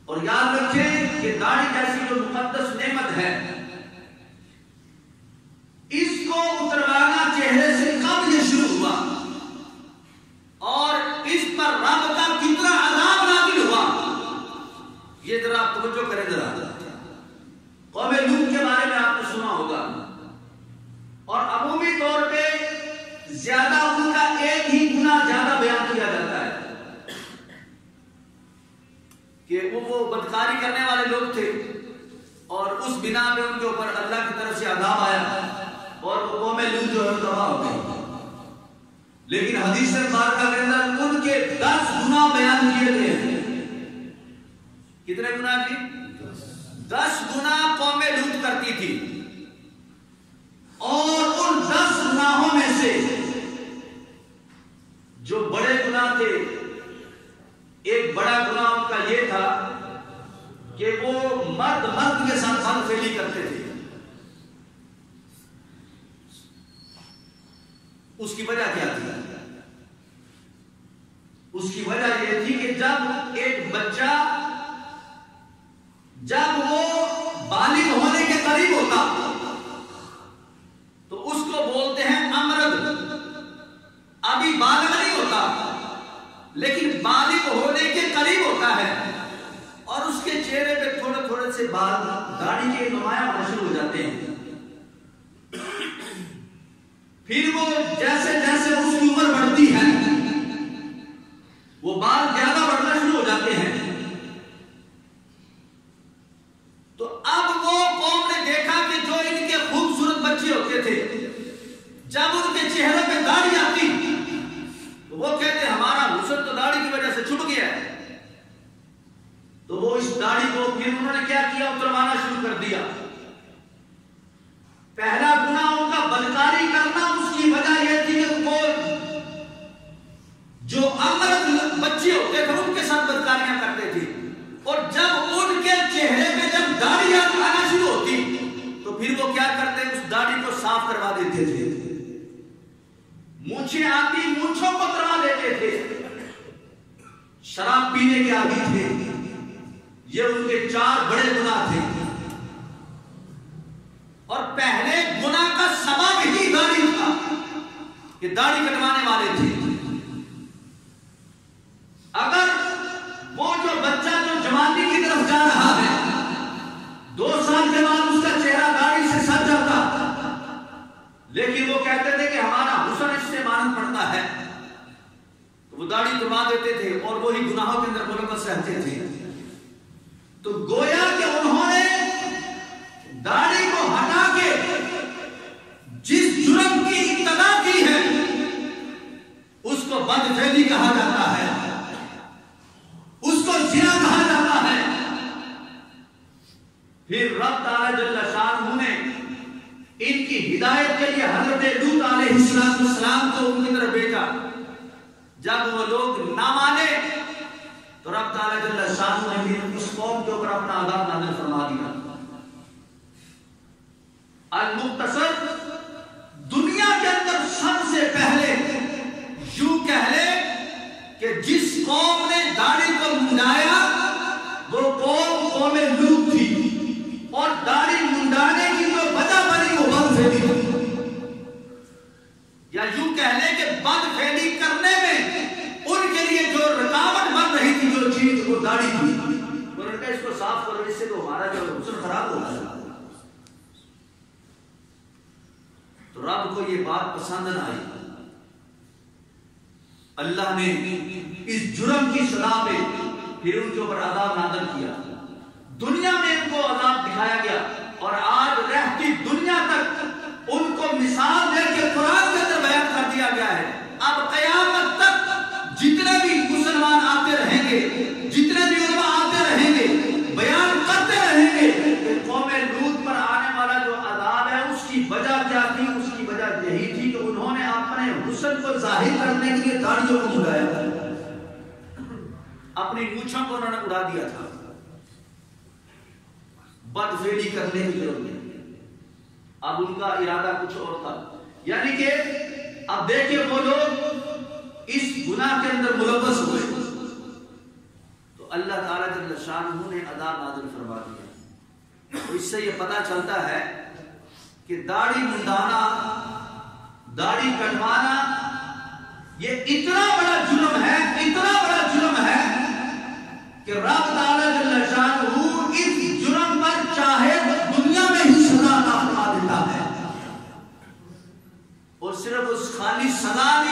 اور یاد رکھیں کہ داڑھی جیسی جو مقدس نعمت ہے اس کو اتروانا چہرے سے کب یہ شروع ہوا اور اس پر رب کا کتنا عذاب نازل ہوا، یہ ذرا آپ توجہ کریں ذرا۔ قوم لوط کے بارے میں آپ نے سنا ہوگا اور عمومی طور پہ زیادہ ان کا ایک ہی گناہ زیادہ بیان کیا جاتا ہے کہ وہ بدکاری کرنے والے لوگ تھے اور اس بنا پہ ان کے اوپر اللہ کی طرف سے عذاب آیا اور وہ قوم لوط جو ہے تباہ ہو گئی۔ لیکن حدیث مبارکہ کے اندر ان کے 10 گناہ بیان کیے گئے ہیں۔ کتنے گناہ کی؟ 10 گناہ قوم لوط کرتی تھی اور ان 10 گناہوں میں سے جو بڑے گناہ تھے، ایک بڑا گناہ ان کا یہ تھا کہ وہ مرد کے ساتھ بد فعلی کرتے تھے۔ اس کی وجہ کیا تھی؟ اس کی وجہ یہ تھی کہ جب ایک بچہ جب وہ بالغ ہونے کے قریب ہوتا تو اس کو بولتے ہیں امرد، ابھی بالغ نہیں ہوتا لیکن بالغ ہونے کے قریب ہوتا ہے اور اس کے چہرے پہ تھوڑے تھوڑے سے بال داڑھی کے نمایاں ہونا شروع ہو جاتے ہیں۔ پھر وہ جیسے جیسے اس کی عمر بڑھتی ہے وہ بال زیادہ بڑھنا شروع ہو جاتے ہیں۔ تو اب وہ قوم نے دیکھا کہ جو ان کے خوبصورت بچے ہوتے تھے جب ان کے چہرے پہ داڑھی آتی تو وہ کہتے ہمارا حسن تو داڑھی کی وجہ سے چھپ گیا ہے، تو وہ اس داڑھی کو پھر انہوں نے کیا کیا؟ اتروانا شروع کر دیا۔ پہلا گناہ ان کا بدکاری کرنا، اس کی وجہ یہ تھی کہ وہ جو امرد بچے ہوتے تھے ان کے ساتھ بدکاریاں کرتے تھے اور جب ان کے چہرے میں جب داڑھی آنا شروع ہوتی تو پھر وہ کیا کرتے؟ اس داڑھی کو صاف کروا دیتے تھے۔ مونچھیں آتی مونچھوں کو کروا دیتے تھے۔ شراب پینے کے عادی تھے۔ یہ ان کے 4 بڑے گناہ تھے اور پہلے گناہ کا سبب ہی داڑھی تھا کہ داڑھی کٹوانے والے تھے۔ اگر وہ جو بچہ جو جوانی کی طرف جا رہا ہے 2 سال کے بعد اس کا چہرہ داڑھی سے سج جاتا لیکن وہ کہتے تھے کہ ہمارا حسن اس سے مانند پڑتا ہے تو وہ داڑھی کٹوا دیتے تھے اور وہی گناہوں کے اندر ملوث رہتے تھے۔ تو گویا کہ انہوں نے داڑھی کو ہٹا کے جس جرم کی ابتدا کی ہے اس کو بدفعلی کہا جاتا ہے، اس کو زنا کہا جاتا ہے۔ پھر رب تعالی جل شانہ نے ان کی ہدایت کے لیے حضرت لوط علیہ السلام کو ان کی طرف بھیجا۔ جب وہ لوگ نہ مانے تو رب تعالی جل شانہ نے اس قوم کے اوپر اپنا عذاب نازل فرما دیا۔ المختصر دنیا کے اندر سب سے پہلے یوں کہہ لے کہ جس قوم نے داڑھی کو منڈایا وہ قوم لوط تھی اور داڑھی منڈانے کی جو وجہ بنی وہ بدفعلی تھی، یا یوں کہہ لے کہ بدفعلی کرنے میں ان کے لیے جو رکاوٹ بن رہی تھی جو چیز وہ داڑھی تھی، انہوں نے کہا اس کو صاف کرو، اس سے تو ہمارا جو حسن خراب ہو رہا ہے۔ تو رب کو یہ بات پسند نہ آئی، اللہ نے اس جرم کی سزا پہ پھر ان کے اوپر عذاب نازل کیا۔ دنیا میں ان کو عذاب دکھایا گیا اور آج رہتی دنیا تک ان کو مثال دے کے قرآن کے اندر بیان کر دیا گیا ہے۔ اب قیامت تک جتنے بھی مسلمان آتے رہیں گے، جتنے بھی علماء آتے رہیں گے، بیان کرتے رہیں گے کہ قوم لوط پر آنے والا جو عذاب ہے اس کی وجہ کیا تھی؟ اس کی وجہ یہی تھی کہ انہوں نے اپنے حسن کو ظاہر کرنے کے لیے داڑھیوں کو اڑایا، اپنی مونچھوں کو انہوں نے اڑا دیا تھا بدفعلی کرنے کی ضرورت ہے۔ اب ان کا ارادہ کچھ اور تھا، یعنی کہ اب دیکھیں وہ لوگ اس گناہ کے اندر ملوث ہوئے تو اللہ تعالیٰ جل شانہ نے عذاب نازل فرما دیا۔ تو اس سے یہ پتہ چلتا ہے کہ داڑھی منڈانا، داڑھی کٹوانا یہ اتنا بڑا جرم ہے، اتنا بڑا جرم ہے کہ رب تعالیٰ جل شانہ اس جرم پر چاہے دنیا میں ہی سزا عطا فرما دیتا ہے، اور صرف اس خالی سزا